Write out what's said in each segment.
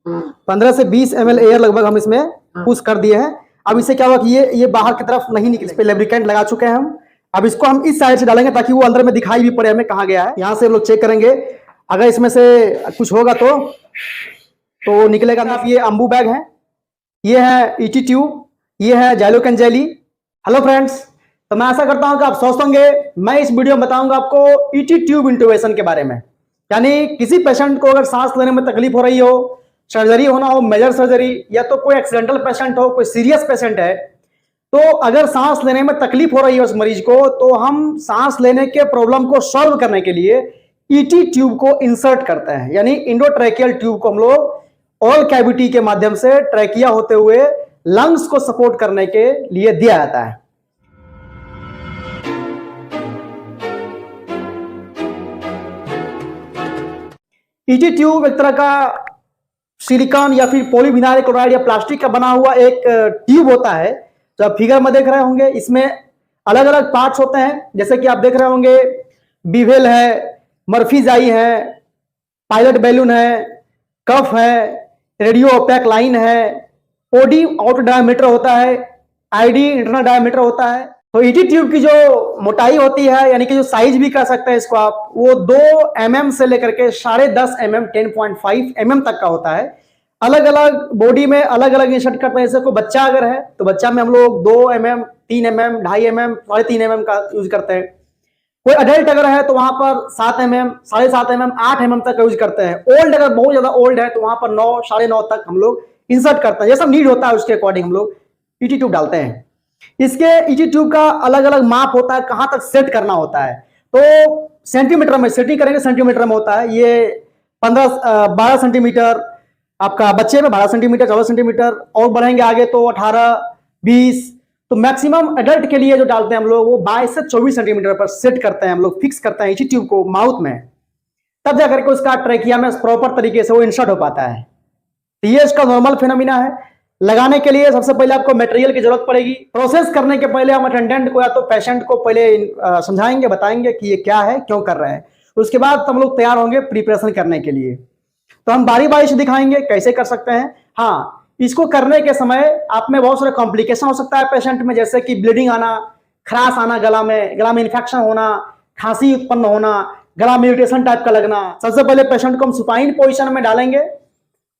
15 से 20 ml air लगभग हम इसमें पुश कर दिए हैं। अब इससे क्या हुआ कि ये बाहर की तरफ नहीं निकले। इस पे लुब्रिकेंट लगा चुके हैं हम। अब इसको हम इस साइड से डालेंगे ताकि वो अंदर में दिखाई भी पड़े हमें कहाँ गया है। यहाँ से हम लोग चेक करेंगे, अगर इसमें से कुछ होगा तो निकलेगा। आप ये अम्बू बैग है, ये है ईटी ट्यूब, ये है जाइलोकेन जेली। हेलो फ्रेंड्स, तो मैं आशा करता हूं कि आप स्वस्थ होंगे। मैं इस वीडियो में बताऊंगा आपको ईटी ट्यूब इंट्यूबेशन के बारे में। यानी किसी पेशेंट को अगर सांस लेने में तकलीफ हो रही हो, सर्जरी होना हो, मेजर सर्जरी, या तो कोई एक्सीडेंटल पेशेंट हो, कोई सीरियस पेशेंट है, तो अगर सांस लेने में तकलीफ हो रही है उस मरीज को, तो हम सांस लेने के प्रॉब्लम को सॉल्व करने के लिए ईटी ट्यूब को इंसर्ट करते हैं। यानी इंडोट्रैकियल ट्यूब को हम लोग ऑल कैविटी के माध्यम से ट्रैकिया होते हुए लंग्स को सपोर्ट करने के लिए दिया जाता है। ईटी ट्यूब एक तरह का सिलिकॉन या फिर पॉलीविनाइल क्लोराइड या प्लास्टिक का बना हुआ एक ट्यूब होता है, जो आप फिगर में देख रहे होंगे। इसमें अलग अलग पार्ट्स होते हैं, जैसे कि आप देख रहे होंगे बीवेल है, मर्फी जाई है, पायलट बैलून है, कफ है, रेडियो ओपैक लाइन है, ओडी आउटर डायमीटर होता है, आईडी इंटरनल डायमीटर होता है। तो ईटी ट्यूब की जो मोटाई होती है, यानी कि जो साइज भी कर सकते हैं इसको आप, वो 2 mm से लेकर के 10.5 mm 10.5 mm तक का होता है। अलग अलग बॉडी में अलग अलग इंसर्ट करते हैं। जैसे कोई बच्चा अगर है तो बच्चा में हम लोग 2 mm, 3 mm, 2.5 mm, 3.5 mm का यूज करते हैं। कोई अडल्ट अगर है तो वहां पर 7 mm, 7.5 mm, 8 mm तक का यूज करते हैं। ओल्ड अगर बहुत ज्यादा ओल्ड है तो वहां पर 9, 9.5 तक हम लोग इंसर्ट करते हैं। जैसा नीड होता है उसके अकॉर्डिंग हम लोग ईटी ट्यूब डालते हैं। इसके ईटी ट्यूब का अलग अलग माप होता है, कहां तक सेट करना होता है। तो सेंटीमीटर में सेटिंग करेंगे, सेंटीमीटर में होता है। ये 12 सेंटीमीटर, आपका बच्चे में 12 सेंटीमीटर, 14 सेंटीमीटर, और बढ़ेंगे आगे तो 18, 20। तो मैक्सिमम एडल्ट के लिए जो डालते हैं हम लोग वो 22 से 24 सेंटीमीटर पर सेट करते हैं हम लोग, फिक्स करते हैं ईटी ट्यूब को माउथ में, तब जाकर के उसका ट्रैकिया में प्रॉपर तरीके से वो इंसर्ट हो पाता है। तो ये इसका नॉर्मल फिनोमिना है। लगाने के लिए सबसे पहले आपको मटेरियल की जरूरत पड़ेगी। प्रोसेस करने के पहले हम अटेंडेंट को या तो पेशेंट को पहले समझाएंगे, बताएंगे कि ये क्या है, क्यों कर रहे हैं। उसके बाद हम लोग तैयार होंगे प्रिपरेशन करने के लिए। तो हम बारी बारी से दिखाएंगे कैसे कर सकते हैं। हाँ, इसको करने के समय आप में बहुत सारे कॉम्प्लिकेशन हो सकता है पेशेंट में, जैसे कि ब्लीडिंग आना, खराश आना, गला में इन्फेक्शन होना, खांसी उत्पन्न होना, गला में इरिटेशन टाइप का लगना। सबसे पहले पेशेंट को हम सुपाइन पोजिशन में डालेंगे,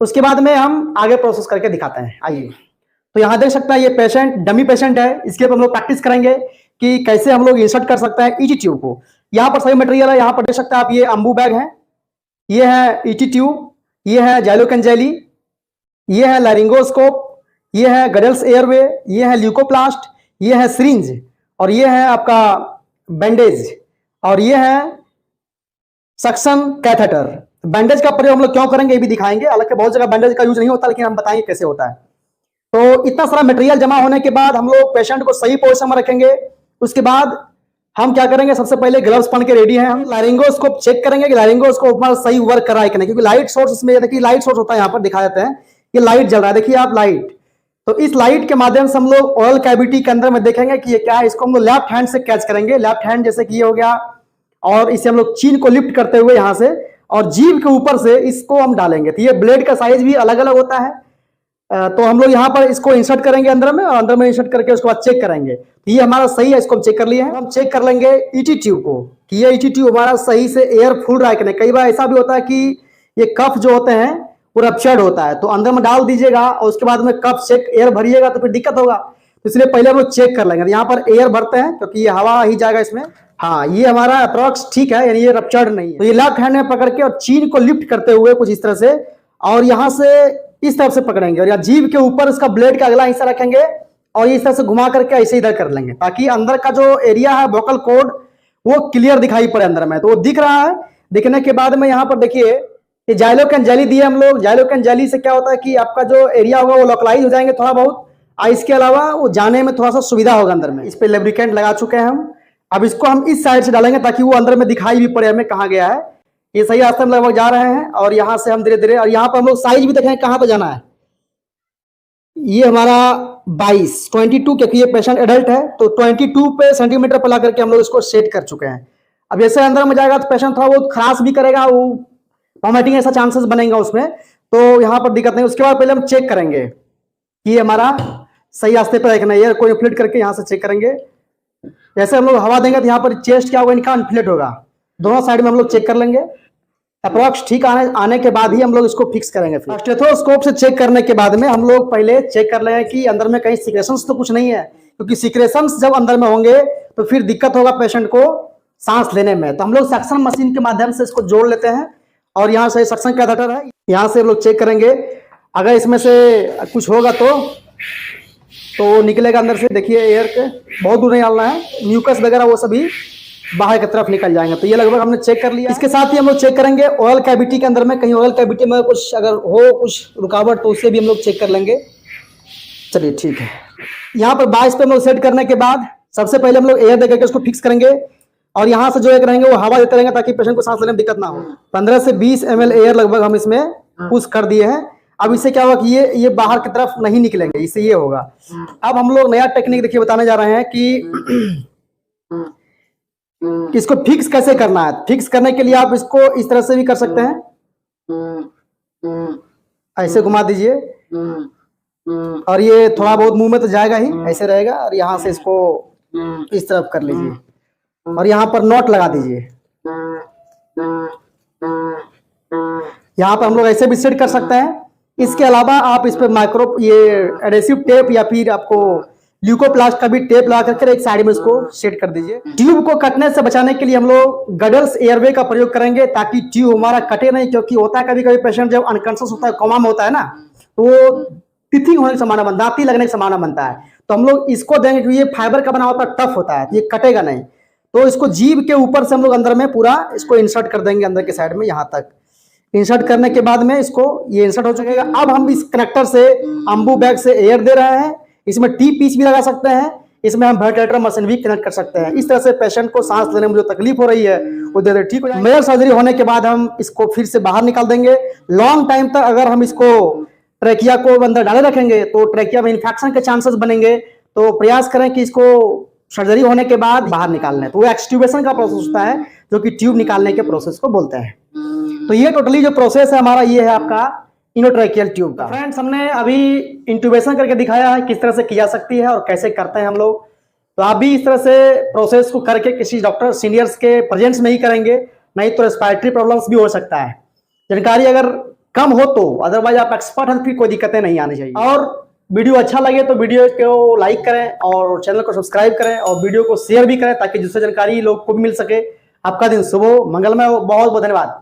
उसके बाद में हम आगे प्रोसेस करके दिखाते हैं। आइए, तो यहाँ देख सकते हैं ये पेशेंट डमी पेशेंट है। इसके ऊपर हम लोग प्रैक्टिस करेंगे कि कैसे हम लोग इंसर्ट कर सकते हैं ईटी ट्यूब को। यहाँ पर सही मटेरियल है, यहाँ पर देख सकते हैं आप, ये अम्बू बैग है, ये है ईटी ट्यूब, ये है जाइलोकेन जेली, ये है लैरिंगोस्कोप, ये है गडल्स एयरवे, ये है ल्यूकोप्लास्ट, ये है सिरिंज, और ये है आपका बैंडेज, और ये है सक्शन कैथेटर। बैंडेज का प्रयोग हम लोग क्यों करेंगे ये भी दिखाएंगे। हालांकि बहुत जगह बैंडेज का यूज नहीं होता, लेकिन हम बताएंगे कैसे होता है। तो इतना सारा मटेरियल जमा होने के बाद हम लोग पेशेंट को सही पोजीशन में रखेंगे। उसके बाद हम क्या करेंगे, सबसे पहले ग्लव्स पहन के रेडी हैं। हम लारिंगोस्कोप चेक करेंगे कि लारिंगोस्कोप हमारा सही वर्क कर रहा है कि नहीं, क्योंकि लाइट सोर्स इसमें, देखिए लाइट सोर्स होता है, यहाँ पर दिखा देते हैं, ये लाइट जल रहा है, देखिए आप लाइट। तो इस लाइट के माध्यम से हम लोग ऑयल कैविटी के अंदर में देखेंगे कि ये क्या है। इसको हम लोग लेफ्ट हैंड से कैच करेंगे, लेफ्ट हैंड जैसे कि ये हो गया, और इसे हम लोग चीन को लिफ्ट करते हुए यहाँ से और जीभ के ऊपर से इसको हम डालेंगे। तो ये ब्लेड का साइज भी अलग अलग होता है। तो हम लोग यहाँ पर इसको इंसर्ट करेंगे अंदर में, और अंदर में इंसर्ट करके उसके बाद चेक करेंगे ये हमारा सही है। इसको हम चेक कर लिए हैं। हम चेक कर लेंगे ईटी ट्यूब को कि ये ईटी ट्यूब हमारा सही से एयर फुल रहा है कि नहीं। कई बार ऐसा भी होता है कि ये कफ जो होते हैं वो रप्चर्ड होता है, तो अंदर में डाल दीजिएगा और उसके बाद में कफ चेक एयर भरिएगा तो फिर दिक्कत होगा। तो इसलिए पहले हम लोग चेक कर लेंगे। यहाँ पर एयर भरते हैं क्योंकि ये हवा ही जाएगा इसमें। हाँ, ये हमारा अप्रॉक्स ठीक है, यानी ये रप्चर्ड नहीं है। तो ये लेफ्ट हैंड में पकड़ के और चीन को लिफ्ट करते हुए कुछ इस तरह से, और यहाँ से इस तरफ से पकड़ेंगे, और यहाँ जीभ के ऊपर इसका ब्लेड का अगला हिस्सा रखेंगे और इस तरह से घुमा करके ऐसे इधर कर लेंगे, ताकि अंदर का जो एरिया है वोकल कॉर्ड वो क्लियर दिखाई पड़े अंदर में। तो वो दिख रहा है। दिखने के बाद में यहाँ पर देखिए ये जाइलोकेन जेली दिए हम लोग। जाइलोकेन जेली से क्या होता है कि आपका जो एरिया होगा वो लोकलाइज हो जाएंगे थोड़ा बहुत, और इसके अलावा वो जाने में थोड़ा सा सुविधा होगा अंदर में। इस पे लुब्रिकेंट लगा चुके हैं हम। अब इसको हम इस साइड से डालेंगे ताकि वो अंदर में दिखाई भी पड़े हमें कहाँ गया है। ये सही रास्ते में लगभग जा रहे हैं, और यहाँ से हम धीरे धीरे, और यहाँ पर हम लोग साइज भी देखें कहाँ पे जाना है। ये हमारा 22 क्योंकि ये पेशेंट एडल्ट है, तो 22 पे सेंटीमीटर पर ला करके हम लोग इसको सेट कर चुके हैं। अब जैसे अंदर में जाएगा तो पेशेंट थोड़ा बहुत खराश भी करेगा, वो वॉमिटिंग ऐसा चांसेस बनेगा उसमें। तो यहाँ पर दिक्कत नहीं। उसके बाद पहले हम चेक करेंगे कि हमारा सही रास्ते पर है कि नहीं। एयर को इन्फ्लेट करके यहाँ से चेक करेंगे। जैसे हम लोग हवा देंगे तो यहाँ पर चेस्ट क्या होगा, इनका इन्फ्लेट होगा। दोनों साइड में हम लोग चेक कर लेंगे। अप्रोक्स ठीक आने के बाद ही हम लोग इसको फिक्स करेंगे। फिर स्टेथोस्कोप से चेक करने के बाद में हम लोग पहले चेक कर लेंगे कि अंदर में कहीं सिक्रेशंस तो कुछ नहीं है, क्योंकि सिक्रेशंस जब अंदर में होंगे तो फिर दिक्कत होगा पेशेंट को सांस लेने में। तो हम लोग सक्शन मशीन के माध्यम से इसको जोड़ लेते हैं और यहाँ से सक्शन कैथेटर है, यहाँ से हम लोग चेक करेंगे। अगर इसमें से कुछ होगा तो निकलेगा अंदर से। देखिए एयर के बहुत दूर नहीं डालना है, म्यूकस वगैरह वो सभी बाहर की तरफ निकल जाएंगे। तो ये लगभग हमने चेक कर लिया। इसके साथ ही हम लोग चेक करेंगे ऑयल कैविटी के अंदर में, कहीं ऑयल कैविटी में कुछ अगर हो कुछ रुकावट तो उसे भी हम लोग चेक कर लेंगे। चलिए ठीक है। यहाँ पर 22 पे हम लोग सेट करने के बाद सबसे पहले हम लोग एयर दे करके उसको फिक्स करेंगे और यहाँ से जो एक रहेंगे वो हवा देते रहेंगे ताकि पेशेंट को सांस लेने में दिक्कत ना हो। 15 से 20 ml एयर लगभग हम इसमें पुश कर दिए हैं। अब इससे क्या होगा कि ये बाहर की तरफ नहीं निकलेंगे, इससे ये होगा। अब हम लोग नया टेक्निक देखिए बताने जा रहे हैं कि इसको फिक्स कैसे करना है। फिक्स करने के लिए आप इसको इस तरह से भी कर सकते हैं, ऐसे घुमा दीजिए और ये थोड़ा बहुत मुंह में तो जाएगा ही, ऐसे रहेगा। और यहाँ से इसको इस तरफ कर लीजिए और यहाँ पर नॉट लगा दीजिए। यहाँ पर हम लोग ऐसे भी सेट कर सकते हैं। इसके अलावा आप इस पर ये एडेसिव टेप या फिर आपको ल्यूकोप्लास्ट का भी टेप लगा करके एक साइड में इसको सेट कर दीजिए। ट्यूब को कटने से बचाने के लिए हम लोग गडल्स एयरवे का प्रयोग करेंगे ताकि ट्यूब हमारा कटे नहीं, क्योंकि होता है कभी कभी पेशेंट जब अनकॉन्शियस होता है, कोमा में होता है ना, तो टिथिंग होने की संभावना बनता है, दांती लगने की संभावना बनता है। तो हम लोग इसको देंगे क्योंकि ये फाइबर का बना होता है, टफ होता है, ये कटेगा नहीं। तो इसको जीभ के ऊपर से हम लोग अंदर में पूरा इसको इंसर्ट कर देंगे, अंदर के साइड में यहाँ तक इंसर्ट करने के बाद में इसको ये इंसर्ट हो चुकेगा। अब हम इस कनेक्टर से अम्बू बैग से एयर दे रहे हैं। इसमें टी पीस भी लगा सकते हैं, इसमें हम वेंटिलेटर मशीन भी कनेक्ट कर सकते हैं। इस तरह से पेशेंट को सांस लेने में जो तकलीफ हो रही है वो धीरे ठीक हो जाएगी। मेजर सर्जरी होने के बाद हम इसको फिर से बाहर निकाल देंगे। लॉन्ग टाइम तक अगर हम इसको ट्रेकिया को अंदर डाले रखेंगे तो ट्रेकिया में इन्फेक्शन के चांसेस बनेंगे। तो प्रयास करें कि इसको सर्जरी होने के बाद बाहर निकालना है। तो वो एक्सट्यूबेशन का प्रोसेस होता है जो कि ट्यूब निकालने के प्रोसेस को बोलते हैं। तो ये टोटली जो प्रोसेस है हमारा, ये है आपका इनोट्रैकियल ट्यूब का। फ्रेंड्स, हमने अभी इंट्यूबेशन करके दिखाया है किस तरह से की जा सकती है और कैसे करते हैं हम लोग। तो आप भी इस तरह से प्रोसेस को करके किसी डॉक्टर सीनियर्स के प्रेजेंस में ही करेंगे, नहीं तो रेस्पिरेटरी प्रॉब्लम्स भी हो सकता है। जानकारी अगर कम हो तो, अदरवाइज आप एक्सपर्ट हैं, फिर कोई दिक्कतें नहीं आनी चाहिए। और वीडियो अच्छा लगे तो वीडियो को लाइक करें और चैनल को सब्सक्राइब करें और वीडियो को शेयर भी करें ताकि जिससे जानकारी लोग को भी मिल सके। आपका दिन शुभ हो, मंगलमय हो। बहुत बहुत धन्यवाद।